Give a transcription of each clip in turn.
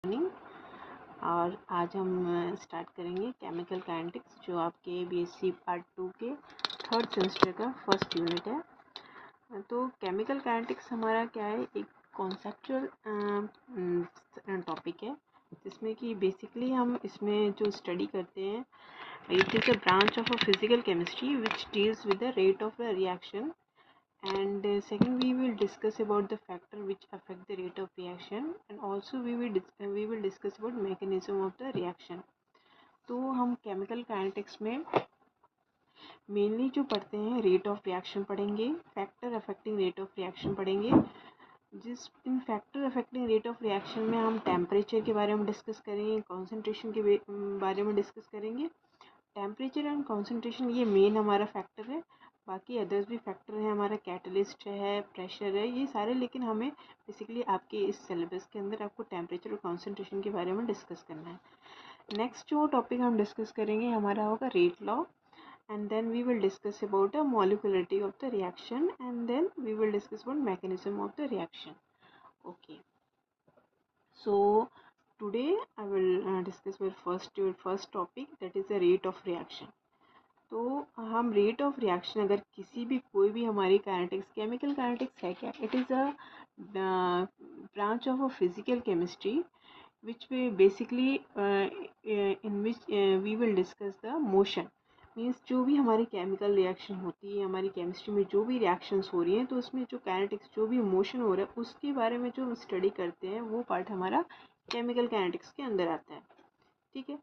Morning. और आज हम स्टार्ट करेंगे केमिकल काइनेटिक्स, जो आपके बीएससी पार्ट 2 के थर्ड सेमेस्टर का फर्स्ट यूनिट है। तो केमिकल काइनेटिक्स हमारा क्या है, एक कॉन्सेप्चुअल टॉपिक है, जिसमें कि बेसिकली हम इसमें जो स्टडी करते हैं, it is a branch of a physical chemistry which deals with the rate of the reaction. And second, we will discuss about the factor which affect the rate of reaction, and also we will discuss about mechanism of the reaction. तो हम chemical kinetics में mainly जो पढ़ते हैं, rate of reaction पढ़ेंगे, factor affecting rate of reaction पढ़ेंगे। जिस इन factor affecting rate of reaction में हम टेम्परेचर के बारे में डिस्कस करेंगे, कॉन्सेंट्रेशन के बारे में डिस्कस करेंगे। टेम्परेचर एंड कॉन्सेंट्रेशन ये मेन हमारा फैक्टर है, बाकी अदर्स भी फैक्टर हैं, हमारा कैटलिस्ट है, प्रेशर है, ये सारे, लेकिन हमें बेसिकली आपके इस सिलेबस के अंदर आपको टेम्परेचर और कॉन्सेंट्रेशन के बारे में डिस्कस करना है। नेक्स्ट जो टॉपिक हम डिस्कस करेंगे हमारा होगा rate law, and then we will discuss about the molecularity of the reaction, and then we will discuss about mechanism of the reaction. Okay, so today I will discuss your first topic, that is the rate of reaction. तो हम rate of reaction, अगर किसी भी कोई भी हमारी kinetics, chemical kinetics है क्या, it is a branch of a physical chemistry which we basically in which we will discuss the motion. Means जो भी हमारी केमिकल रिएक्शन होती है, हमारी केमिस्ट्री में जो भी रिएक्शंस हो रही हैं, तो उसमें जो काइनेटिक्स, जो भी मोशन हो रहा है, उसके बारे में जो हम स्टडी करते हैं, वो पार्ट हमारा केमिकल काइनेटिक्स के अंदर आता है। ठीक है,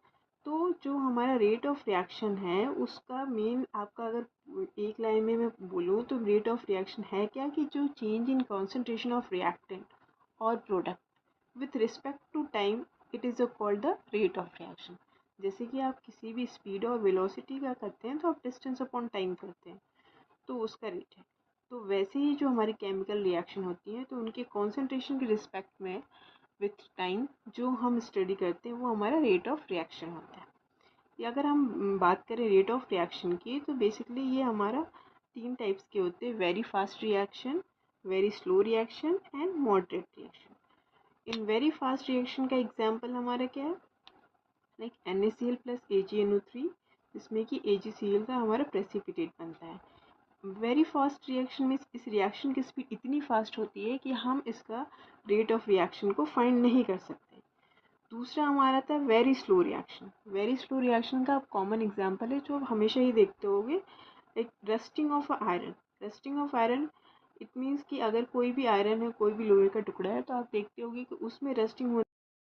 तो जो हमारा रेट ऑफ रिएक्शन है, उसका मेन आपका, अगर एक लाइन में मैं बोलूँ तो रेट ऑफ रिएक्शन है क्या, कि जो change in concentration of reactant और product with respect to time, it is called the rate of reaction. जैसे कि आप किसी भी स्पीड और वेलोसिटी का करते हैं, तो आप डिस्टेंस अपॉन टाइम करते हैं, तो उसका रेट है। तो वैसे ही जो हमारी केमिकल रिएक्शन होती है, तो उनके कॉन्सेंट्रेशन के रिस्पेक्ट में विथ टाइम जो हम स्टडी करते हैं, वो हमारा रेट ऑफ रिएक्शन होता है। या अगर हम बात करें रेट ऑफ रिएक्शन की, तो बेसिकली ये हमारा 3 टाइप्स के होते हैं: very fast reaction, very slow reaction and moderate reaction. In very fast reaction का एग्जांपल हमारा क्या है, लाइक NaCl प्लस AgNO3, जिसमें कि AgCl का हमारा प्रेसिपिटेट बनता है। वेरी फास्ट रिएक्शन में इस रिएक्शन की स्पीड इतनी फास्ट होती है कि हम इसका रेट ऑफ रिएक्शन को फाइंड नहीं कर सकते। दूसरा हमारा था very slow reaction. Very slow reaction का कॉमन एग्जांपल है, जो आप हमेशा ही देखते होगे, like rusting of iron. Rusting of iron it means कि अगर कोई भी आयरन है, कोई भी लोहे का टुकड़ा है, तो आप देखते होगे कि उसमें रस्टिंग